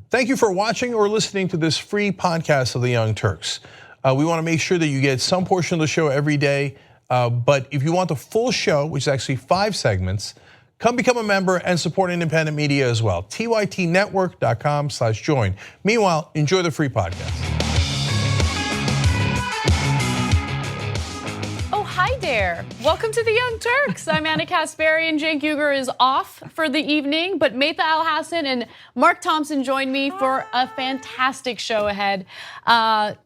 Thank you for watching or listening to this free podcast of the Young Turks. We want to make sure that you get some portion of the show every day, but if you want the full show, which is actually 5 segments, come become a member and support independent media as well. tytnetwork.com/join. Meanwhile, enjoy the free podcast. Hi there, welcome to the Young Turks. I'm Anna Kasperi and Cenk Uygur is off for the evening, but Meta Al-Hassan and Mark Thompson joined me for a fantastic show ahead.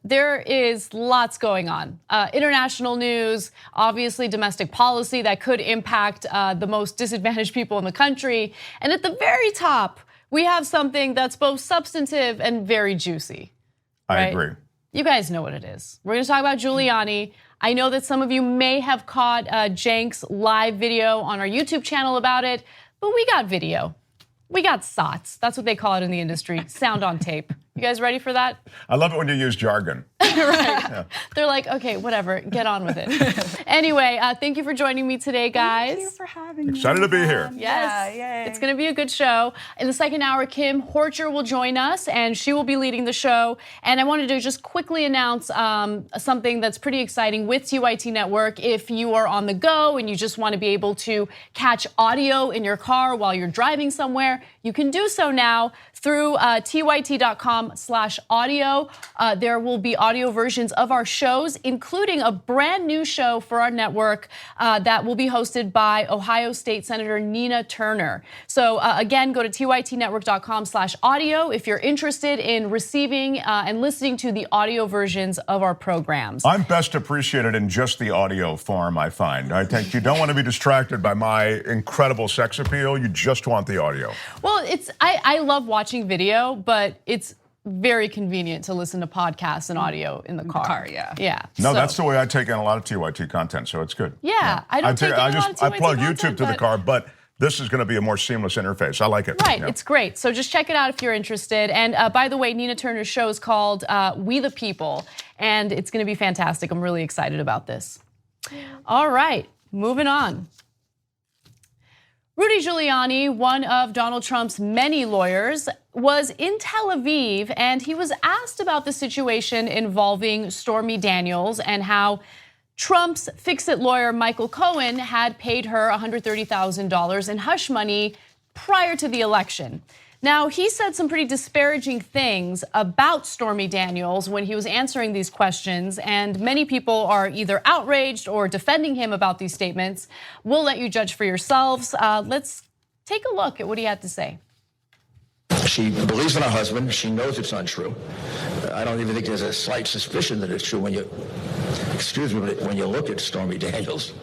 There is lots going on. International news, obviously domestic policy that could impact the most disadvantaged people in the country. And at the very top, we have something that's both substantive and very juicy. Right? I agree. You guys know what it is. We're gonna talk about Giuliani. I know that some of you may have caught Cenk's live video on our YouTube channel about it, but we got video. We got SOTs. That's what they call it in the industry, sound on tape. You guys ready for that? I love it when you use jargon. Right. Yeah. They're like, okay, whatever, get on with it. Anyway, thank you for joining me today, guys. Thank you for having me. Excited to be here. Yes, yeah, it's gonna be a good show. In the second hour, Kim Horcher will join us and she will be leading the show. And I wanted to just quickly announce something that's pretty exciting with TYT Network. If you are on the go and you just wanna be able to catch audio in your car while you're driving somewhere, you can do so now through tyt.com/audio. There will be audio versions of our shows, including a brand new show for our network that will be hosted by Ohio State Senator Nina Turner. So again, go to tytnetwork.com/audio if you're interested in receiving and listening to the audio versions of our programs. I'm best appreciated in just the audio form, I find. I think you don't want to be distracted by my incredible sex appeal. You just want the audio. Well, I love watching video, but it's very convenient to listen to podcasts and audio in the car. Yeah. No, that's the way I take in a lot of TYT content, so it's good. Yeah. I don't take in a lot of TYT I plug content, YouTube to the car, but this is going to be a more seamless interface. I like it. Right, yeah. It's great. So just check it out if you're interested. And by the way, Nina Turner's show is called We the People, and it's going to be fantastic. I'm really excited about this. All right, moving on. Rudy Giuliani, one of Donald Trump's many lawyers, was in Tel Aviv and he was asked about the situation involving Stormy Daniels and how Trump's fix-it lawyer Michael Cohen had paid her $130,000 in hush money prior to the election. Now, he said some pretty disparaging things about Stormy Daniels when he was answering these questions, and many people are either outraged or defending him about these statements. We'll let you judge for yourselves. Let's take a look at what he had to say. She believes in her husband. She knows it's untrue. I don't even think there's a slight suspicion that it's true when you, when you look at Stormy Daniels.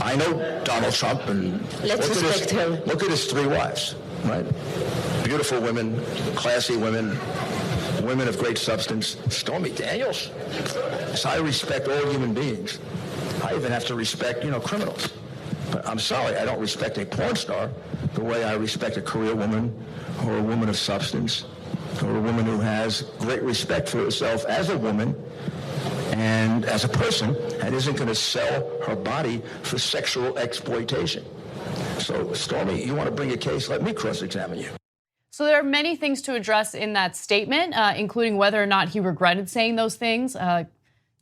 I know Donald Trump, and let's respect him. Look at his 3 wives, right? Beautiful women, classy women, women of great substance. Stormy Daniels. So I respect all human beings. I even have to respect, criminals. But I'm sorry, I don't respect a porn star the way I respect a career woman or a woman of substance or a woman who has great respect for herself as a woman and as a person, and isn't going to sell her body for sexual exploitation. So, Stormy, you want to bring a case? Let me cross-examine you. So there are many things to address in that statement, including whether or not he regretted saying those things.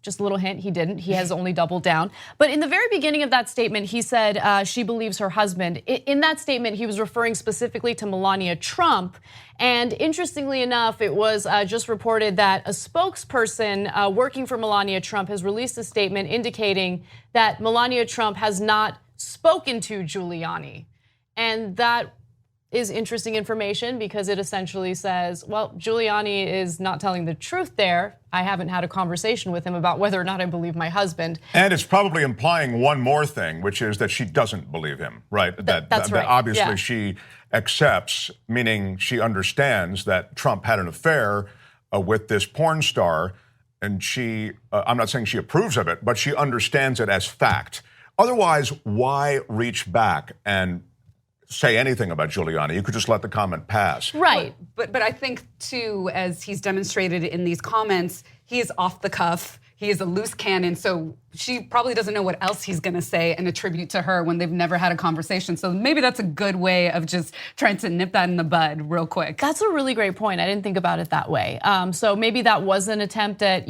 Just a little hint, he didn't. He has only doubled down. But in the very beginning of that statement, he said she believes her husband. In that statement, he was referring specifically to Melania Trump. And interestingly enough, it was just reported that a spokesperson working for Melania Trump has released a statement indicating that Melania Trump has not spoken to Giuliani. And that is interesting information because it essentially says, well, Giuliani is not telling the truth there. I haven't had a conversation with him about whether or not I believe my husband. And it's probably implying one more thing, which is that she doesn't believe him, right? That's right. Obviously, she accepts, meaning she understands that Trump had an affair with this porn star, and she, I'm not saying she approves of it, but she understands it as fact. Otherwise, why reach back and say anything about Giuliani? You could just let the comment pass. Right. But I think, too, as he's demonstrated in these comments, he is off the cuff. he is a loose cannon, so she probably doesn't know what else he's gonna say and attribute to her when they've never had a conversation. So maybe that's a good way of just trying to nip that in the bud real quick. That's a really great point. I didn't think about it that way. So maybe that was an attempt at,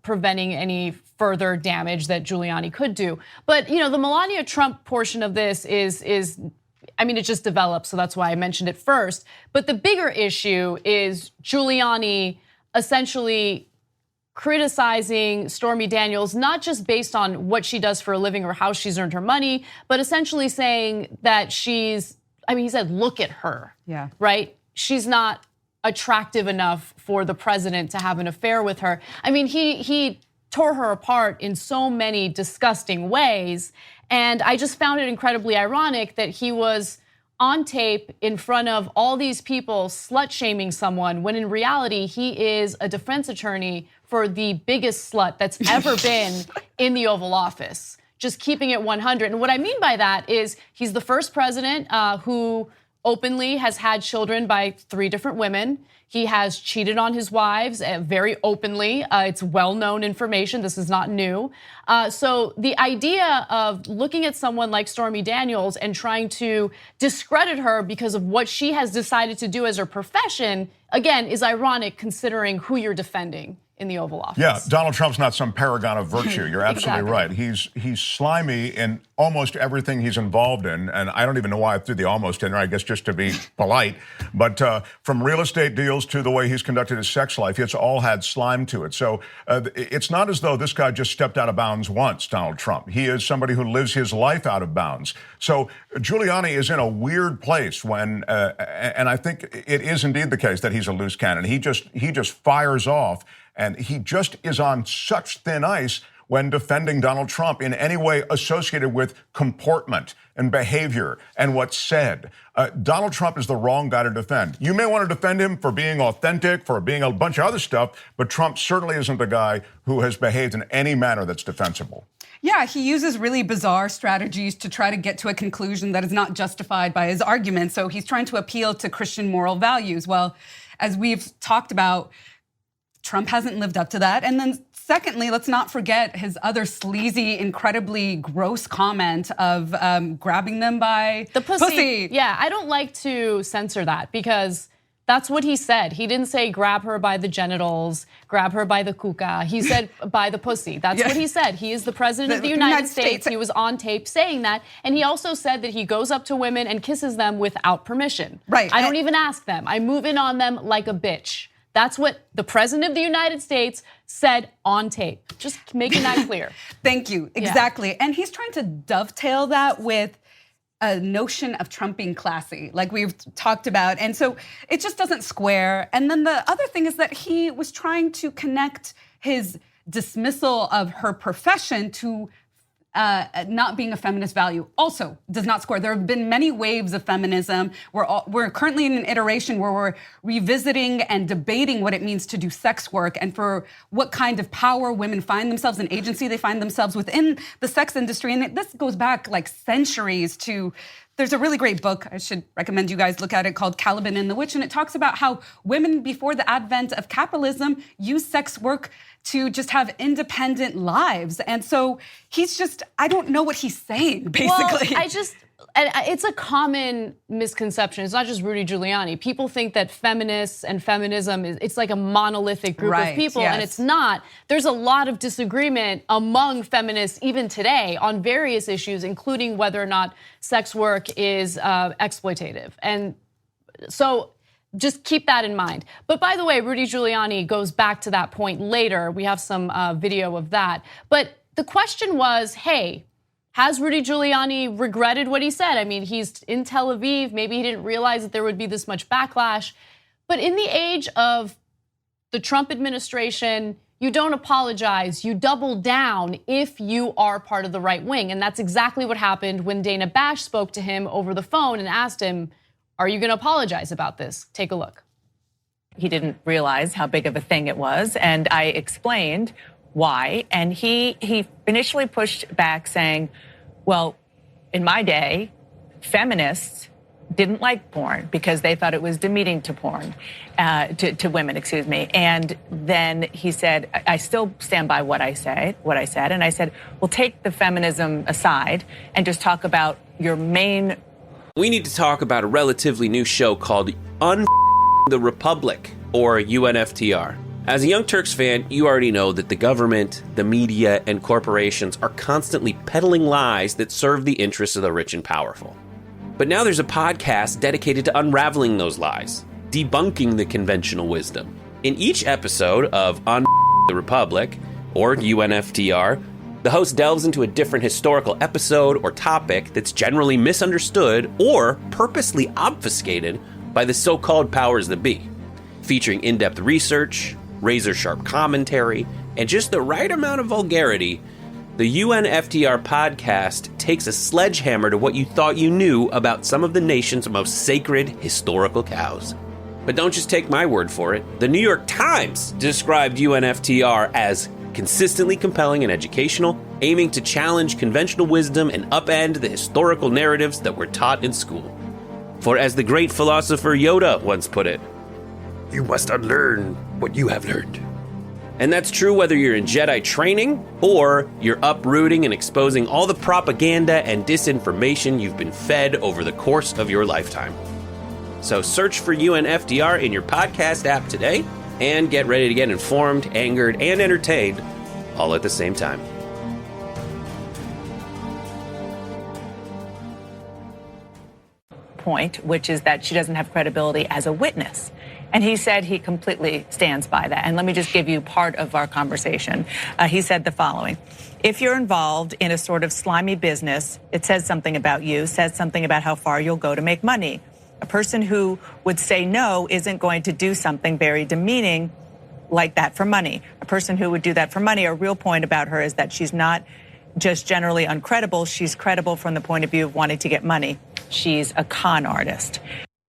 preventing any further damage that Giuliani could do. But, the Melania Trump portion of this is it just developed, so that's why I mentioned it first. But the bigger issue is Giuliani essentially criticizing Stormy Daniels, not just based on what she does for a living or how she's earned her money, but essentially saying that he said, look at her. Yeah. Right? She's not attractive enough for the president to have an affair with her. He tore her apart in so many disgusting ways. And I just found it incredibly ironic that he was on tape in front of all these people slut-shaming someone when in reality he is a defense attorney for the biggest slut that's ever been in the Oval Office. Just keeping it 100. And what I mean by that is he's the first president who openly has had children by 3 different women. He has cheated on his wives very openly. It's well-known information. This is not new. So the idea of looking at someone like Stormy Daniels and trying to discredit her because of what she has decided to do as her profession, again, is ironic considering who you're defending in the Oval Office. Yeah, Donald Trump's not some paragon of virtue. You're absolutely Exactly. right. He's slimy in almost everything he's involved in, and I don't even know why I threw the almost in there, I guess just to be polite. But from real estate deals to the way he's conducted his sex life, it's all had slime to it. So it's not as though this guy just stepped out of bounds once, Donald Trump. He is somebody who lives his life out of bounds. So Giuliani is in a weird place when, and I think it is indeed the case that he's a loose cannon. He just fires off. And he just is on such thin ice when defending Donald Trump in any way associated with comportment and behavior and what's said. Donald Trump is the wrong guy to defend. You may want to defend him for being authentic, for being a bunch of other stuff, but Trump certainly isn't the guy who has behaved in any manner that's defensible. Yeah, he uses really bizarre strategies to try to get to a conclusion that is not justified by his argument. So he's trying to appeal to Christian moral values. Well, as we've talked about, Trump hasn't lived up to that. And then secondly, let's not forget his other sleazy, incredibly gross comment of grabbing them by the pussy. Yeah, I don't like to censor that because that's what he said. He didn't say grab her by the genitals, grab her by the kuka. He said by the pussy. That's what he said. He is the president of the United States. He was on tape saying that. And he also said that he goes up to women and kisses them without permission. Right. I don't even ask them. I move in on them like a bitch. That's what the president of the United States said on tape. Just making that clear. Thank you. Exactly. Yeah. And he's trying to dovetail that with a notion of Trump being classy, like we've talked about. And so it just doesn't square. And then the other thing is that he was trying to connect his dismissal of her profession to not being a feminist value also does not score. There have been many waves of feminism. We're currently in an iteration where we're revisiting and debating what it means to do sex work and for what kind of power women find themselves and agency they find themselves within the sex industry. And this goes back like centuries to. There's a really great book, I should recommend you guys look at it, called Caliban and the Witch, and it talks about how women before the advent of capitalism used sex work to just have independent lives. And so he's just, I don't know what he's saying, basically. Well, it's a common misconception. It's not just Rudy Giuliani. People think that feminists and feminism, it's like a monolithic group of people, and it's not. There's a lot of disagreement among feminists even today on various issues, including whether or not sex work is exploitative. And so just keep that in mind. But by the way, Rudy Giuliani goes back to that point later. We have some video of that. But the question was, hey, has Rudy Giuliani regretted what he said? I mean, he's in Tel Aviv. Maybe he didn't realize that there would be this much backlash. But in the age of the Trump administration, you don't apologize. You double down if you are part of the right wing. And that's exactly what happened when Dana Bash spoke to him over the phone and asked him, are you going to apologize about this? Take a look. He didn't realize how big of a thing it was. And I explained why. And he initially pushed back saying, well, in my day, feminists didn't like porn because they thought it was demeaning to to women, excuse me. And then he said, I still stand by what I said. And I said, well, take the feminism aside and just talk about your main. We need to talk about a relatively new show called the Republic, or UNFTR. As a Young Turks fan, you already know that the government, the media, and corporations are constantly peddling lies that serve the interests of the rich and powerful. But now there's a podcast dedicated to unraveling those lies, debunking the conventional wisdom. In each episode of the Republic, or UNFTR, the host delves into a different historical episode or topic that's generally misunderstood or purposely obfuscated by the so-called powers that be, featuring in-depth research, razor-sharp commentary, and just the right amount of vulgarity. The UNFTR podcast takes a sledgehammer to what you thought you knew about some of the nation's most sacred historical cows. But don't just take my word for it. The New York Times described UNFTR as consistently compelling and educational, aiming to challenge conventional wisdom and upend the historical narratives that were taught in school. For as the great philosopher Yoda once put it, you must unlearn what you have learned. And that's true whether you're in Jedi training or you're uprooting and exposing all the propaganda and disinformation you've been fed over the course of your lifetime. So search for UNFTR in your podcast app today and get ready to get informed, angered, and entertained all at the same time. Point, which is that she doesn't have credibility as a witness. And he said he completely stands by that. And let me just give you part of our conversation. He said the following: if you're involved in a sort of slimy business, it says something about you, says something about how far you'll go to make money. A person who would say no isn't going to do something very demeaning like that for money. A person who would do that for money, a real point about her is that she's not just generally uncredible. She's credible from the point of view of wanting to get money. She's a con artist.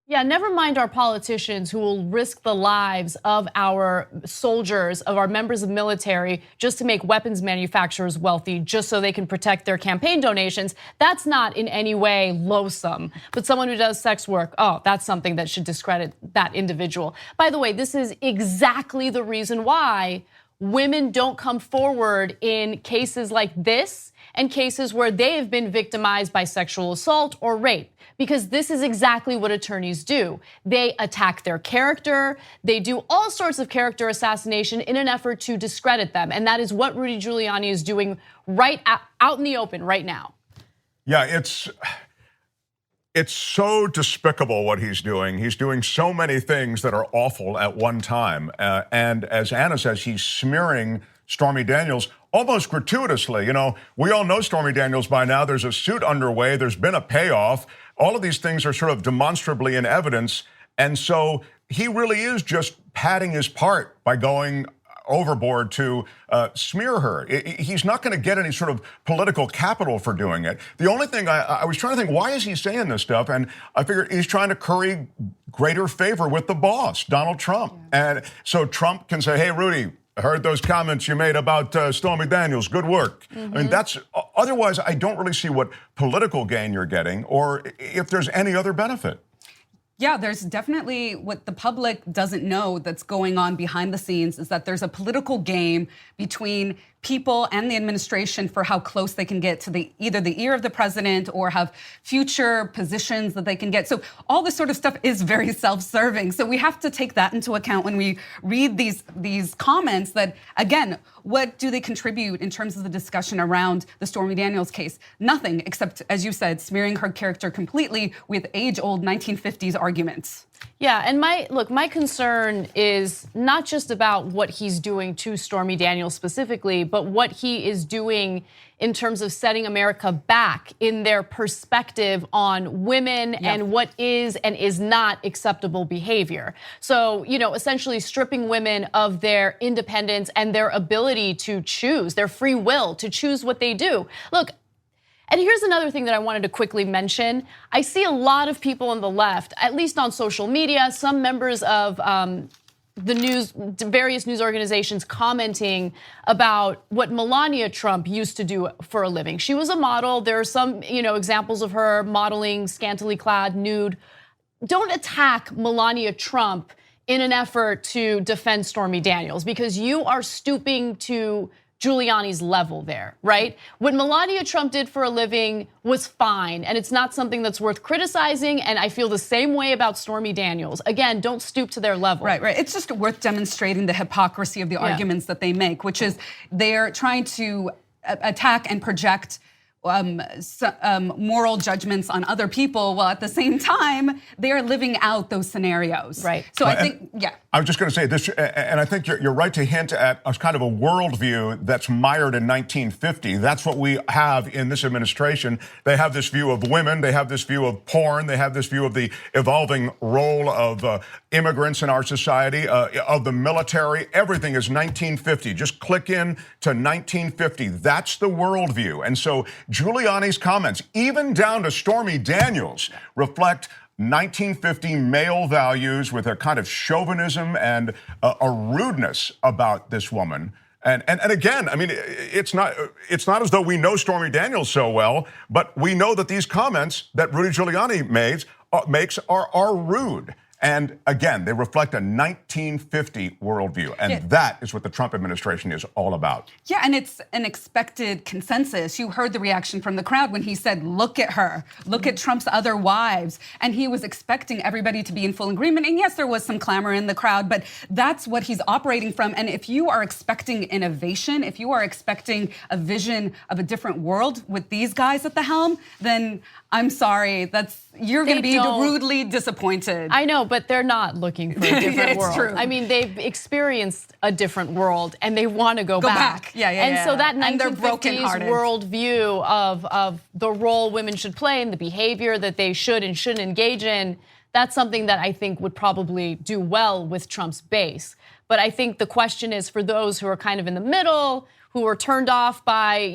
Yeah, never mind our politicians who will risk the lives of our soldiers, of our members of military, just to make weapons manufacturers wealthy, just so they can protect their campaign donations. That's not in any way loathsome. But someone who does sex work, oh, that's something that should discredit that individual. By the way, this is exactly the reason why women don't come forward in cases like this and cases where they have been victimized by sexual assault or rape. Because this is exactly what attorneys do. They attack their character. They do all sorts of character assassination in an effort to discredit them. And that is what Rudy Giuliani is doing right out in the open right now. Yeah, it's so despicable what he's doing. He's doing so many things that are awful at one time. And as Anna says, he's smearing Stormy Daniels almost gratuitously. You know, we all know Stormy Daniels by now. There's a suit underway. There's been a payoff. All of these things are sort of demonstrably in evidence. And so he really is just padding his part by going overboard to smear her. He's not going to get any sort of political capital for doing it. The only thing I was trying to think, why is he saying this stuff? And I figured he's trying to curry greater favor with the boss, Donald Trump. Yeah. And so Trump can say, hey, Rudy, I heard those comments you made about Stormy Daniels. Good work. Mm-hmm. I mean, that's otherwise, I don't really see what political gain you're getting or if there's any other benefit. Yeah, there's definitely what the public doesn't know that's going on behind the scenes is that there's a political game between people and the administration for how close they can get to either the ear of the president or have future positions that they can get. So all this sort of stuff is very self-serving. So we have to take that into account when we read these comments that, again, what do they contribute in terms of the discussion around the Stormy Daniels case? Nothing except, as you said, smearing her character completely with age-old 1950s arguments. Yeah, and my concern is not just about what he's doing to Stormy Daniels specifically, but what he is doing in terms of setting America back in their perspective on women and what is and is not acceptable behavior. So, you know, essentially stripping women of their independence and their ability to choose, their free will to choose what they do. Look, and here's another thing that I wanted to quickly mention. I see a lot of people on the left, at least on social media, some members of various news organizations commenting about what Melania Trump used to do for a living. She was a model. There are some, examples of her modeling scantily clad, nude. Don't attack Melania Trump in an effort to defend Stormy Daniels, because you are stooping to Giuliani's level there, right? What Melania Trump did for a living was fine, and it's not something that's worth criticizing, and I feel the same way about Stormy Daniels. Again, don't stoop to their level. Right. It's just worth demonstrating the hypocrisy of the arguments that they make, which is they're trying to attack and project moral judgments on other people, while at the same time they are living out those scenarios. Right. So I think, I was just going to say this, and I think you're right to hint at a kind of a worldview that's mired in 1950. That's what we have in this administration. They have this view of women, they have this view of porn, they have this view of the evolving role of immigrants in our society, of the military. Everything is 1950. Just click in to 1950. That's the worldview. And so Giuliani's comments, even down to Stormy Daniels, reflect 1950 male values with a kind of chauvinism and a rudeness about this woman. And again, I mean, it's not as though we know Stormy Daniels so well, but we know that these comments that Rudy Giuliani makes are rude. And again, they reflect a 1950 worldview. And that is what the Trump administration is all about. Yeah, and it's an expected consensus. You heard the reaction from the crowd when he said, look at her, look at Trump's other wives. And he was expecting everybody to be in full agreement. And yes, there was some clamor in the crowd, but that's what he's operating from. And if you are expecting innovation, if you are expecting a vision of a different world with these guys at the helm, then I'm sorry, you're going to be rudely disappointed. I know, but they're not looking for a different world. True. I mean, they've experienced a different world and they want to go back. Yeah. And so that 1950s worldview of the role women should play and the behavior that they should and shouldn't engage in, that's something that I think would probably do well with Trump's base. But I think the question is for those who are kind of in the middle, who are turned off by,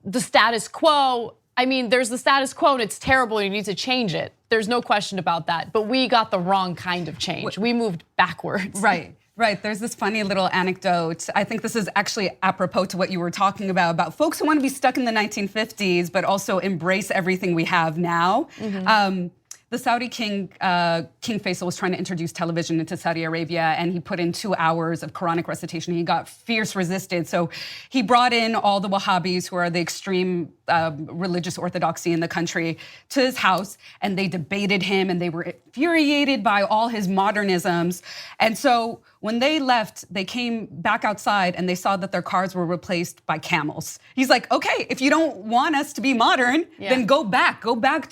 the status quo. I mean, there's the status quo and it's terrible and you need to change it. There's no question about that. But we got the wrong kind of change. We moved backwards. Right. There's this funny little anecdote. I think this is actually apropos to what you were talking about folks who want to be stuck in the 1950s, but also embrace everything we have now. Mm-hmm. The Saudi king, King Faisal, was trying to introduce television into Saudi Arabia, and he put in 2 hours of Quranic recitation. He got fierce resisted. So he brought in all the Wahhabis, who are the extreme religious orthodoxy in the country, to his house, and they debated him, and they were infuriated by all his modernisms. And so when they left, they came back outside, and they saw that their cars were replaced by camels. He's like, okay, if you don't want us to be modern, then go back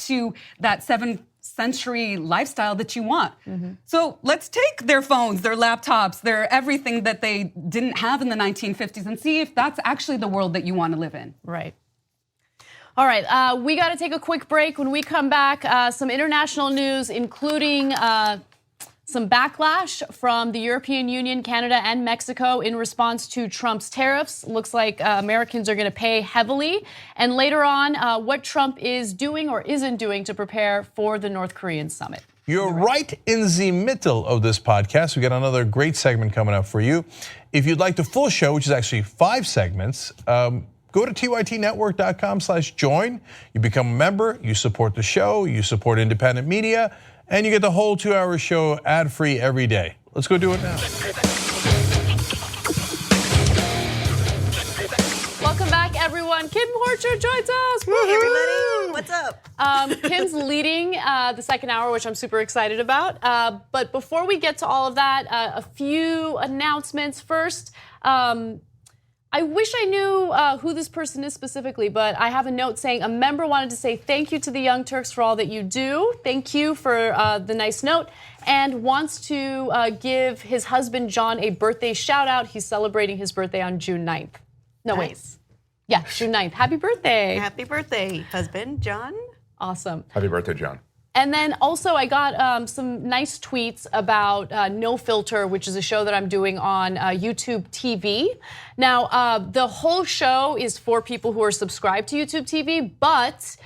to that 7th century lifestyle that you want. Mm-hmm. So let's take their phones, their laptops, their everything that they didn't have in the 1950s and see if that's actually the world that you want to live in. Right. All right, we got to take a quick break. When we come back, some international news, including some backlash from the European Union, Canada, and Mexico in response to Trump's tariffs. Looks like Americans are going to pay heavily. And later on, what Trump is doing or isn't doing to prepare for the North Korean summit. You're right in the middle of this podcast. We got another great segment coming up for you. If you'd like the full show, which is actually 5 segments, go to tytnetwork.com/join. You become a member, you support the show, you support independent media, and you get the whole 2-hour show ad-free every day. Let's go do it now. Welcome back, everyone. Kim Horcher joins us. Hey, everybody. What's up? Kim's leading the second hour, which I'm super excited about. But before we get to all of that, a few announcements first. I wish I knew who this person is specifically, but I have a note saying a member wanted to say thank you to the Young Turks for all that you do. Thank you for the nice note, and wants to give his husband John a birthday shout out. He's celebrating his birthday on June 9th. Nice. Yeah, June 9th. Happy birthday. Happy birthday, husband John. Awesome. Happy birthday, John. And then also I got some nice tweets about No Filter, which is a show that I'm doing on YouTube TV. Now, the whole show is for people who are subscribed to YouTube TV, but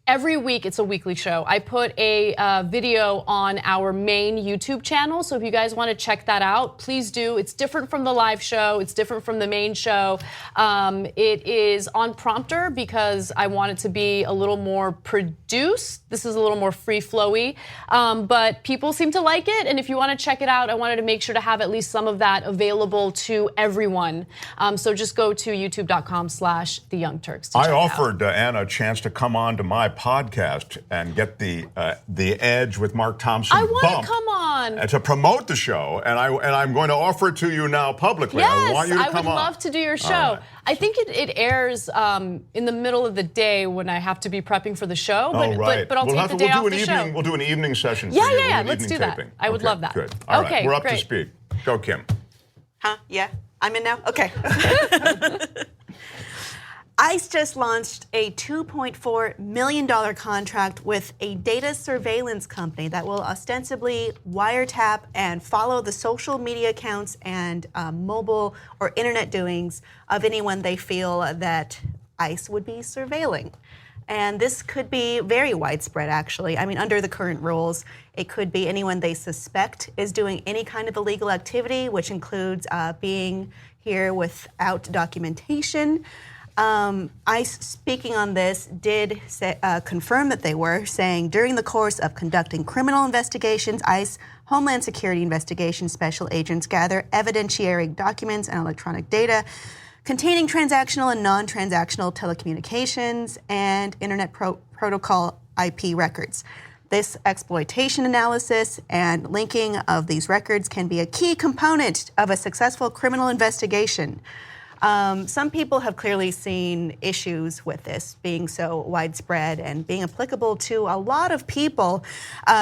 every week, it's a weekly show. I put a video on our main YouTube channel. So if you guys want to check that out, please do. It's different from the live show. It's different from the main show. It is on prompter because I want it to be a little more produced. This is a little more free-flowy, but people seem to like it. And if you want to check it out, I wanted to make sure to have at least some of that available to everyone. So just go to youtube.com/theyoungturks. I offered Anna a chance to come on to my podcast and get the Edge with Mark Thompson I want bump to come on. and to promote the show, and I'm going to offer it to you now publicly. Yes, I want you to come would on. love to do your show. All right. I think it airs in the middle of the day when I have to be prepping for the show. But, right. but I'll take the day off the show. We'll do an evening session. Yeah, for you. yeah, We'll do let's evening do that. taping. I would love that. Good. All right. Okay, We're up to great. speed. Go, Kim. Huh? Yeah, I'm in now? Okay. ICE just launched a $2.4 million contract with a data surveillance company that will ostensibly wiretap and follow the social media accounts and mobile or internet doings of anyone they feel that ICE would be surveilling. And this could be very widespread, actually. I mean, under the current rules, it could be anyone they suspect is doing any kind of illegal activity, which includes being here without documentation. ICE, speaking on this, did confirm that they were, saying during the course of conducting criminal investigations, ICE Homeland Security Investigation Special Agents gather evidentiary documents and electronic data containing transactional and non-transactional telecommunications and Internet Protocol IP records. This exploitation analysis and linking of these records can be a key component of a successful criminal investigation. Some people have clearly seen issues with this being so widespread and being applicable to a lot of people.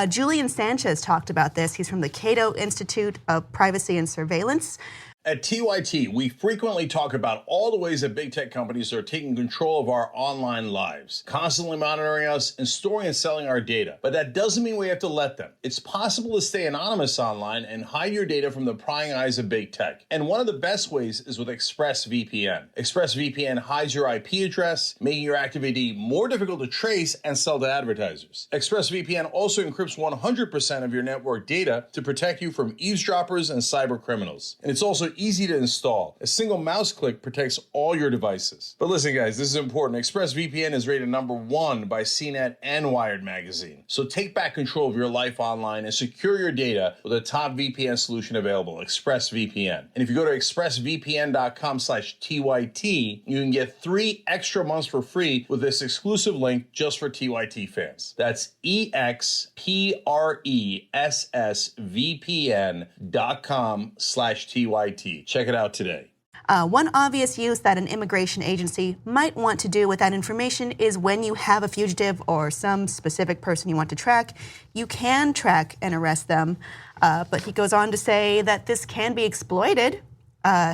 Julian Sanchez talked about this. He's from the Cato Institute of Privacy and Surveillance. At TYT, we frequently talk about all the ways that big tech companies are taking control of our online lives, constantly monitoring us and storing and selling our data. But that doesn't mean we have to let them. It's possible to stay anonymous online and hide your data from the prying eyes of big tech. And one of the best ways is with ExpressVPN. ExpressVPN hides your IP address, making your active ID more difficult to trace and sell to advertisers. ExpressVPN also encrypts 100% of your network data to protect you from eavesdroppers and cyber criminals. And it's also easy to install. A single mouse click protects all your devices. But listen, guys, this is important. ExpressVPN is rated #1 by CNET and Wired magazine. So take back control of your life online and secure your data with a top VPN solution available, ExpressVPN. And if you go to expressvpn.com/TYT, you can get 3 extra months for free with this exclusive link just for TYT fans. That's expressvpn.com/TYT. Check it out today. One obvious use that an immigration agency might want to do with that information is when you have a fugitive or some specific person you want to track, you can track and arrest them. But he goes on to say that this can be exploited,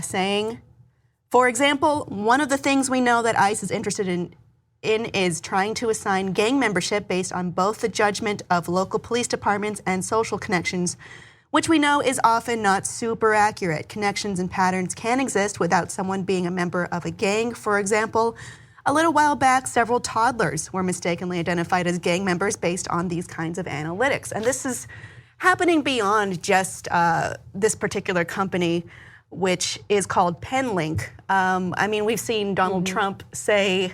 saying, for example, one of the things we know that ICE is interested in is trying to assign gang membership based on both the judgment of local police departments and social connections, which we know is often not super accurate. Connections and patterns can exist without someone being a member of a gang. For example, a little while back, several toddlers were mistakenly identified as gang members based on these kinds of analytics. And this is happening beyond just this particular company, which is called PenLink. I mean, we've seen Donald Trump say,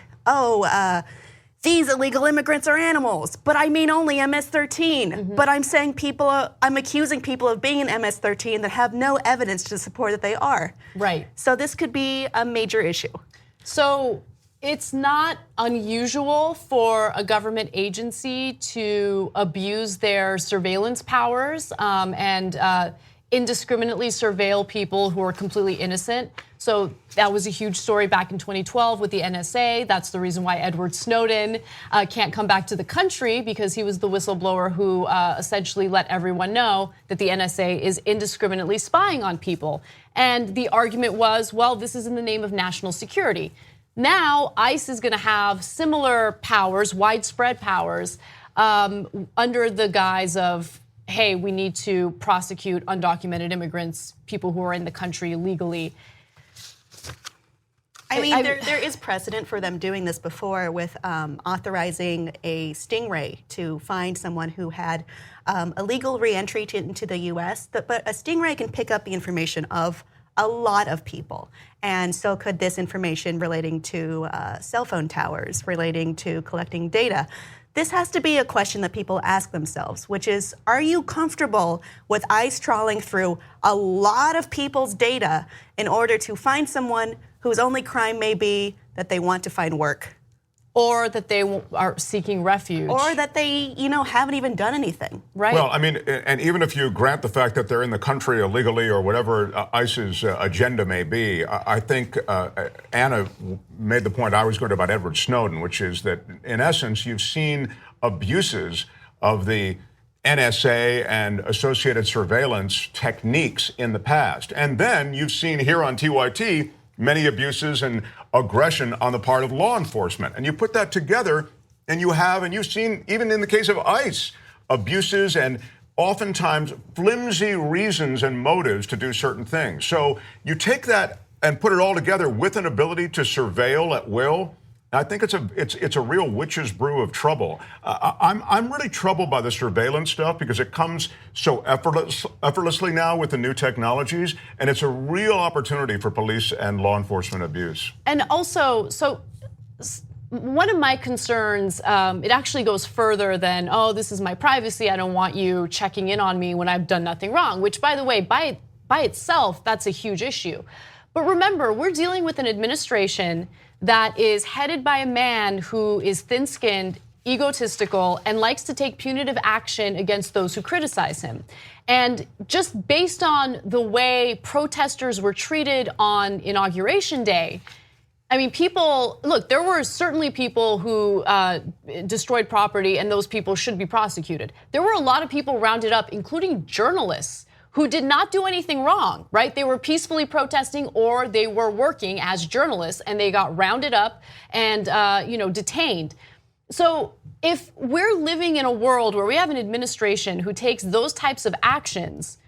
these illegal immigrants are animals, but I mean only MS-13. But I'm saying I'm accusing people of being an MS-13 that have no evidence to support that they are. Right. So this could be a major issue. So it's not unusual for a government agency to abuse their surveillance powers and indiscriminately surveil people who are completely innocent. So that was a huge story back in 2012 with the NSA. That's the reason why Edward Snowden can't come back to the country, because he was the whistleblower who essentially let everyone know that the NSA is indiscriminately spying on people. And the argument was, well, this is in the name of national security. Now, ICE is going to have similar powers, widespread powers, under the guise of, hey, we need to prosecute undocumented immigrants, people who are in the country illegally. I mean, there is precedent for them doing this before with authorizing a stingray to find someone who had illegal reentry into the U.S. But a stingray can pick up the information of a lot of people. And so could this information relating to cell phone towers, relating to collecting data. This has to be a question that people ask themselves, which is, are you comfortable with ICE trawling through a lot of people's data in order to find someone whose only crime may be that they want to find work? Or that they are seeking refuge. Or that they, haven't even done anything. Right. Well, I mean, and even if you grant the fact that they're in the country illegally or whatever ICE's agenda may be, I think Anna made the point I was going to about Edward Snowden, which is that, in essence, you've seen abuses of the NSA and associated surveillance techniques in the past. And then you've seen here on TYT many abuses and aggression on the part of law enforcement. And you put that together and you've seen, even in the case of ICE, abuses and oftentimes flimsy reasons and motives to do certain things. So you take that and put it all together with an ability to surveil at will. I think it's a real witch's brew of trouble. I'm really troubled by the surveillance stuff because it comes so effortlessly now with the new technologies, and it's a real opportunity for police and law enforcement abuse. And also, so one of my concerns, it actually goes further than, oh, this is my privacy, I don't want you checking in on me when I've done nothing wrong, which, by the way, by itself, that's a huge issue. But remember, we're dealing with an administration that is headed by a man who is thin-skinned, egotistical, and likes to take punitive action against those who criticize him. And just based on the way protesters were treated on Inauguration Day, I mean, look, there were certainly people who destroyed property, and those people should be prosecuted. There were a lot of people rounded up, including journalists, who did not do anything wrong, right? They were peacefully protesting or they were working as journalists and they got rounded up and detained. So if we're living in a world where we have an administration who takes those types of actions,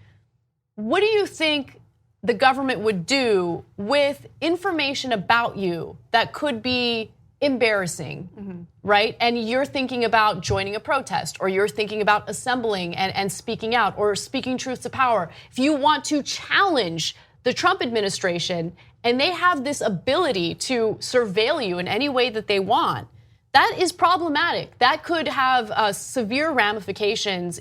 what do you think the government would do with information about you that could be embarrassing, right? And you're thinking about joining a protest, or you're thinking about assembling and speaking out, or speaking truth to power. If you want to challenge the Trump administration and they have this ability to surveil you in any way that they want, that is problematic. That could have severe ramifications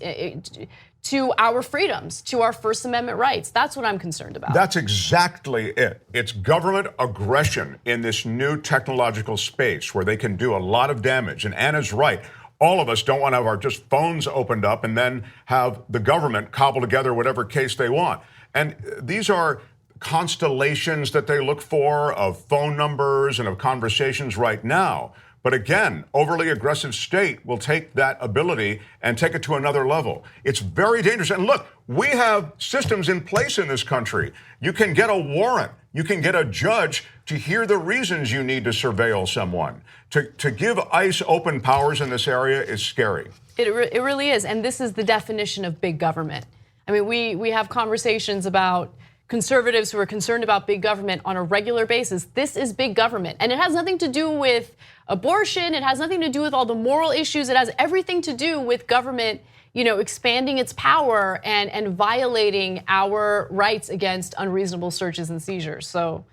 to our freedoms, to our First Amendment rights. That's what I'm concerned about. That's exactly it. It's government aggression in this new technological space where they can do a lot of damage. And Anna's right. All of us don't want to have our just phones opened up and then have the government cobble together whatever case they want. And these are constellations that they look for of phone numbers and of conversations right now. But again, overly aggressive state will take that ability and take it to another level. It's very dangerous. And look, we have systems in place in this country. You can get a warrant. You can get a judge to hear the reasons you need to surveil someone. To give ICE open powers in this area is scary. It really is. And this is the definition of big government. I mean, we have conversations about conservatives who are concerned about big government on a regular basis. This is big government. And it has nothing to do with abortion. It has nothing to do with all the moral issues. It has everything to do with government, expanding its power and violating our rights against unreasonable searches and seizures. So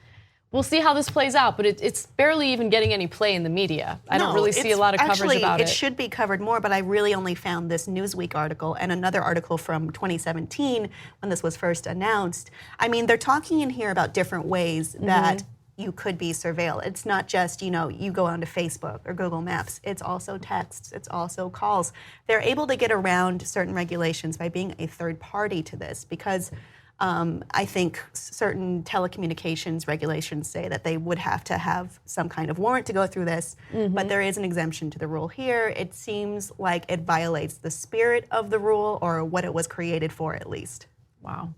we'll see how this plays out, but it's barely even getting any play in the media. I don't really see a lot of coverage about it. It should be covered more, but I really only found this Newsweek article and another article from 2017 when this was first announced. I mean, they're talking in here about different ways that you could be surveilled. It's not just, you go onto Facebook or Google Maps. It's also texts. It's also calls. They're able to get around certain regulations by being a third party to this because I think certain telecommunications regulations say that they would have to have some kind of warrant to go through this, but there is an exemption to the rule here. It seems like it violates the spirit of the rule or what it was created for, at least. Wow.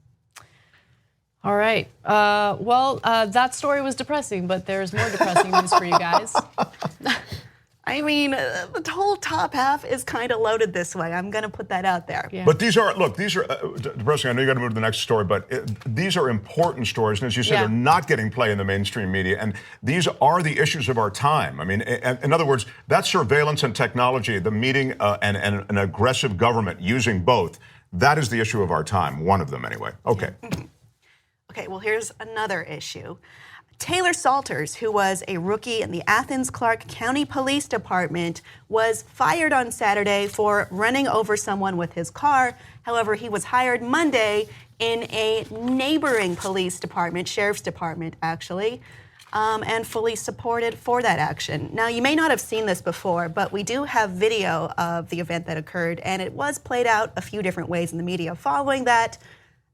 All right. That story was depressing, but there's more depressing news for you guys. I mean, the whole top half is kind of loaded this way. I'm going to put that out there. Yeah. But these are, President, I know you got to move to the next story, but these are important stories. And as you said, they're not getting play in the mainstream media. And these are the issues of our time. I mean, in other words, that surveillance and technology, the meeting and an aggressive government using both, that is the issue of our time. One of them, anyway. Okay. Okay, well, here's another issue. Taylor Salters, who was a rookie in the Athens-Clarke County Police Department, was fired on Saturday for running over someone with his car. However, he was hired Monday in a neighboring police department, sheriff's department actually, and fully supported for that action. Now, you may not have seen this before, but we do have video of the event that occurred, and it was played out a few different ways in the media. Following that,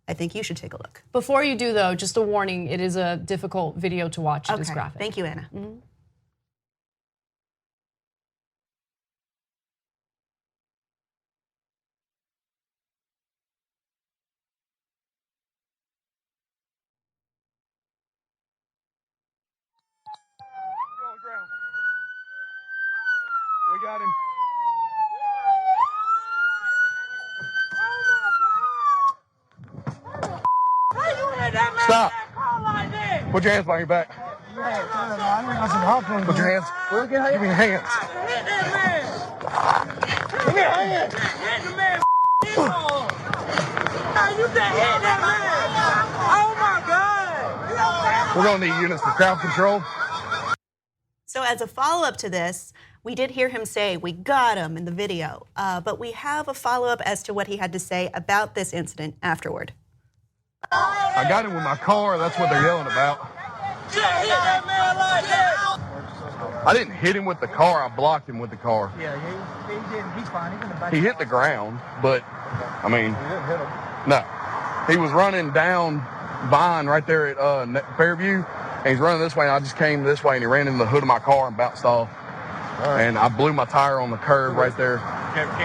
I think you should take a look. Before you do, though, just a warning, it is a difficult video to watch. It is graphic. Thank you, Anna. Mm-hmm. We got him. Stop. Put your hands behind your back. Put your hands. Give me your hands. Give me your hands. Oh my God. We're gonna need units for crowd control. So as a follow-up to this, we did hear him say, we got him in the video, but we have a follow-up as to what he had to say about this incident afterward. I got him with my car, that's what they're yelling about. I didn't hit him with the car, I blocked him with the car. Yeah, he didn't, he's fine, he's in the back. He hit the ground, but, I mean, He didn't hit him. no. He was running down Vine right there at Fairview, and he's running this way, and I just came this way, and he ran into the hood of my car and bounced off. Right. And I blew my tire on the curb right there.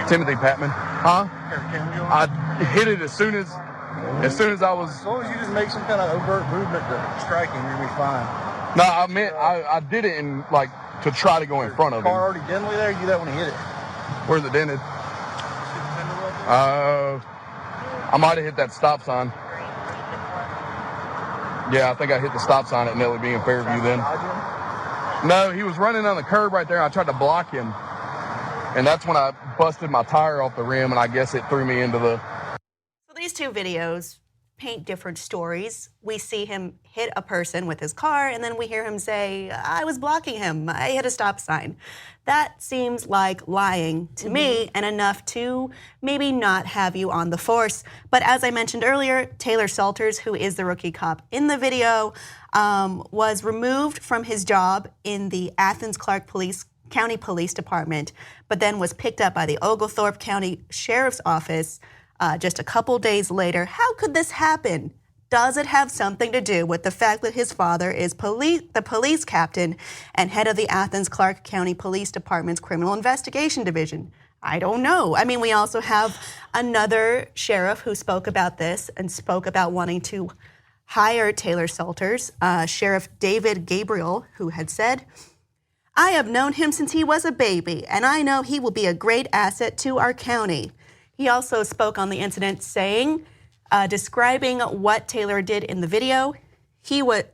Timothy Patman. Huh? I hit it as soon as I was. As long as you just make some kind of overt movement to strike him, you'll be fine. No, I meant I did it in like to try to go in front of him. Car already dented there. You do that when he hit it. Where's it dented? I might have hit that stop sign. Yeah, I think I hit the stop sign at Nellie B in Fairview then. No, he was running on the curb right there. I tried to block him, and that's when I busted my tire off the rim, and I guess it threw me into the. So these two videos paint different stories. We see him hit a person with his car, and then we hear him say, I was blocking him, I hit a stop sign. That seems like lying to me, and enough to maybe not have you on the force. But as I mentioned earlier, Taylor Salters, who is the rookie cop in the video, was removed from his job in the Athens-Clarke County Police Department, but then was picked up by the Oglethorpe County Sheriff's Office just a couple days later. How could this happen? Does it have something to do with the fact that his father is the police captain and head of the Athens-Clarke County Police Department's Criminal Investigation Division? I don't know. I mean, we also have another sheriff who spoke about this and spoke about wanting to hire Taylor Salters, Sheriff David Gabriel, who had said, I have known him since he was a baby, and I know he will be a great asset to our county. He also spoke on the incident saying, describing what Taylor did in the video, he would,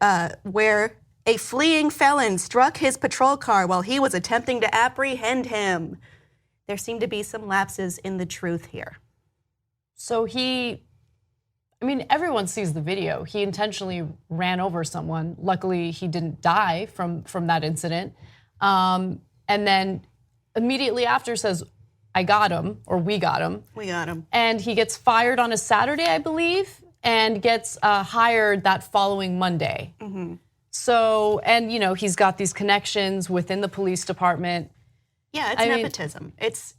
where a fleeing felon struck his patrol car while he was attempting to apprehend him. There seem to be some lapses in the truth here. So everyone sees the video. He intentionally ran over someone. Luckily, he didn't die from that incident. And then immediately after says, I got him, or we got him. We got him. And he gets fired on a Saturday, I believe, and gets hired that following Monday. Mm-hmm. So, and he's got these connections within the police department. Yeah, it's nepotism.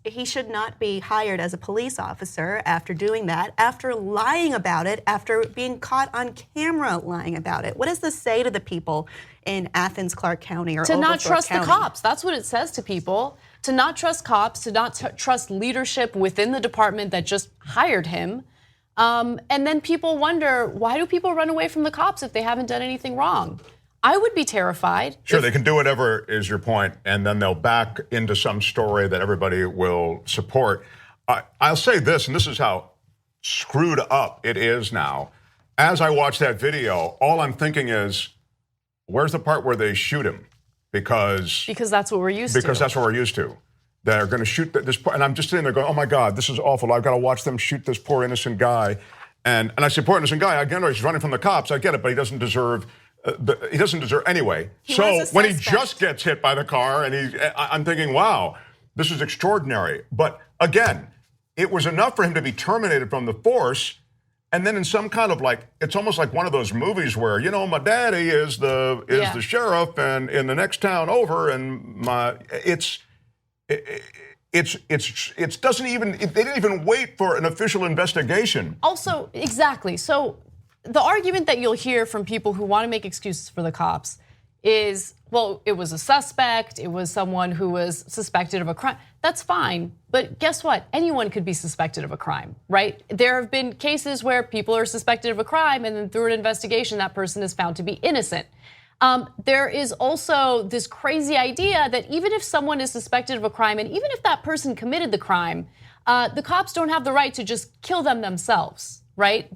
He should not be hired as a police officer after doing that, after lying about it, after being caught on camera lying about it. What does this say to the people in Athens-Clarke County or to not Oglethorpe trust County? the cops? That's what it says to people. To not trust cops, to not trust leadership within the department that just hired him. And then people wonder, why do people run away from the cops if they haven't done anything wrong? I would be terrified. Sure, they can do whatever is your point, and then they'll back into some story that everybody will support. I'll say this, and this is how screwed up it is now. As I watch that video, all I'm thinking is, where's the part where they shoot him? Because that's what we're used to. Because that's what we're used to. They're going to shoot this, and I'm just sitting there going, oh my God, this is awful. I've got to watch them shoot this poor innocent guy. And I say, poor innocent guy, again, he's running from the cops. I get it, but he doesn't deserve, anyway. So when he just gets hit by the car, and I'm thinking, wow, this is extraordinary. But again, it was enough for him to be terminated from the force. And then in some kind of it's almost like one of those movies where, my daddy is the sheriff, and in the next town over, and it doesn't even, they didn't even wait for an official investigation. Also, exactly. So the argument that you'll hear from people who want to make excuses for the cops is, well, it was a suspect, it was someone who was suspected of a crime. That's fine, but guess what? Anyone could be suspected of a crime, right? There have been cases where people are suspected of a crime, and then through an investigation, that person is found to be innocent. There is also this crazy idea that even if someone is suspected of a crime, and even if that person committed the crime, the cops don't have the right to just kill them themselves, right?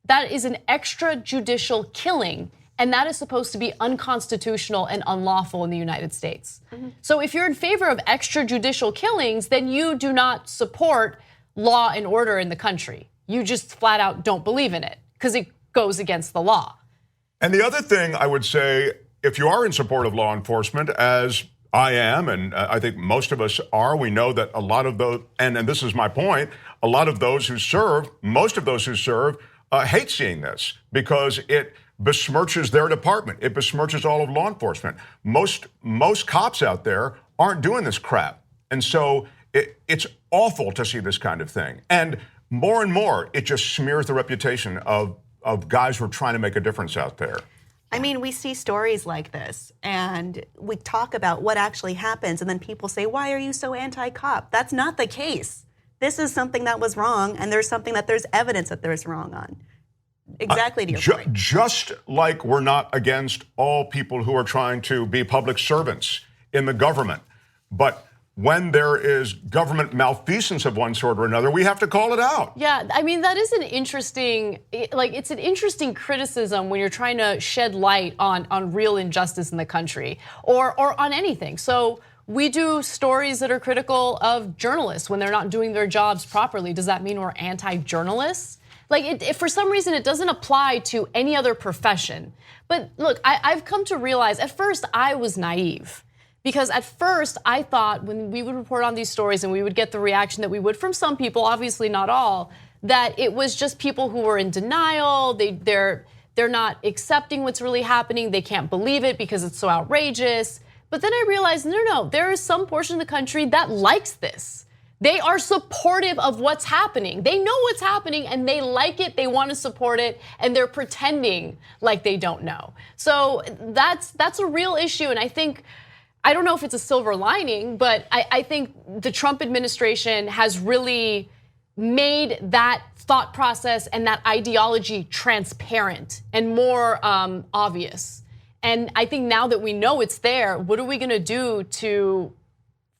That is an extrajudicial killing, and that is supposed to be unconstitutional and unlawful in the United States. Mm-hmm. So if you're in favor of extrajudicial killings, then you do not support law and order in the country. You just flat out don't believe in it because it goes against the law. And the other thing I would say, if you are in support of law enforcement, as I am, and I think most of us are, we know that a lot of those, and this is my point, a lot of those who serve, most of those who serve, hate seeing this because it besmirches their department. It besmirches all of law enforcement. Most cops out there aren't doing this crap. And so it's awful to see this kind of thing. And more, it just smears the reputation of guys who are trying to make a difference out there. I mean, we see stories like this, and we talk about what actually happens, and then people say, why are you so anti-cop? That's not the case. This is something that was wrong, and there's something that there's evidence that there's wrong on. Exactly to your point. Just like we're not against all people who are trying to be public servants in the government, but when there is government malfeasance of one sort or another, we have to call it out. Yeah, I mean, that is an interesting, it's an interesting criticism when you're trying to shed light on real injustice in the country or on anything. So we do stories that are critical of journalists when they're not doing their jobs properly. Does that mean we're anti-journalists? If for some reason it doesn't apply to any other profession. But look, I've come to realize, at first I was naive. Because at first, I thought when we would report on these stories and we would get the reaction that we would from some people, obviously not all, that it was just people who were in denial, they're not accepting what's really happening, they can't believe it because it's so outrageous. But then I realized, no, there is some portion of the country that likes this. They are supportive of what's happening. They know what's happening and they like it, they want to support it, and they're pretending like they don't know. So that's a real issue, and I don't know if it's a silver lining, but I think the Trump administration has really made that thought process and that ideology transparent and more obvious. And I think now that we know it's there, what are we going to do to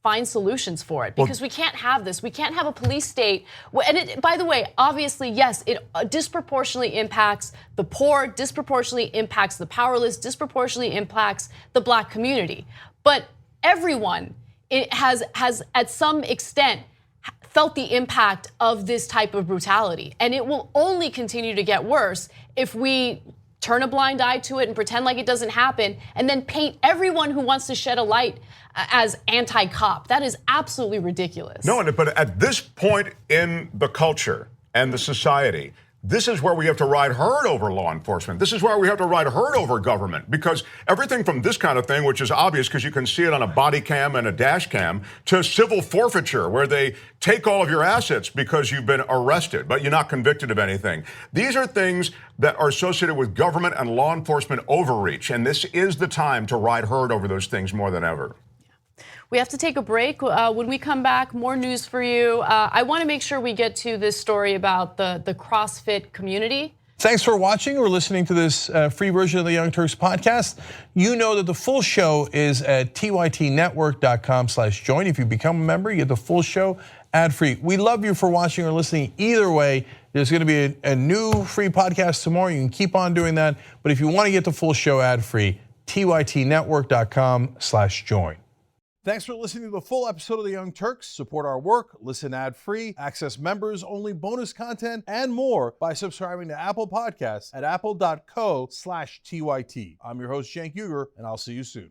find solutions for it? Because we can't have this. We can't have a police state. And by the way, obviously, yes, it disproportionately impacts the poor, disproportionately impacts the powerless, disproportionately impacts the Black community. But everyone has at some extent felt the impact of this type of brutality. And it will only continue to get worse if we turn a blind eye to it and pretend like it doesn't happen and then paint everyone who wants to shed a light as anti-cop. That is absolutely ridiculous. No, but at this point in the culture and the society, this is where we have to ride herd over law enforcement. This is where we have to ride herd over government, because everything from this kind of thing, which is obvious because you can see it on a body cam and a dash cam, to civil forfeiture, where they take all of your assets because you've been arrested, but you're not convicted of anything. These are things that are associated with government and law enforcement overreach, and this is the time to ride herd over those things more than ever. We have to take a break. When we come back, more news for you. I want to make sure we get to this story about the CrossFit community Thanks for watching or listening to this free version of the Young Turks podcast. You know that the full show is at tytnetwork.com/join. If you become a member, you get the full show ad-free. We love you for watching or listening. Either way, there's going to be a new free podcast tomorrow. You can keep on doing that. But if you want to get the full show ad-free, tytnetwork.com/join. Thanks for listening to the full episode of The Young Turks. Support our work, listen ad-free, access members-only bonus content, and more by subscribing to Apple Podcasts at apple.co/TYT. I'm your host, Cenk Uygur, and I'll see you soon.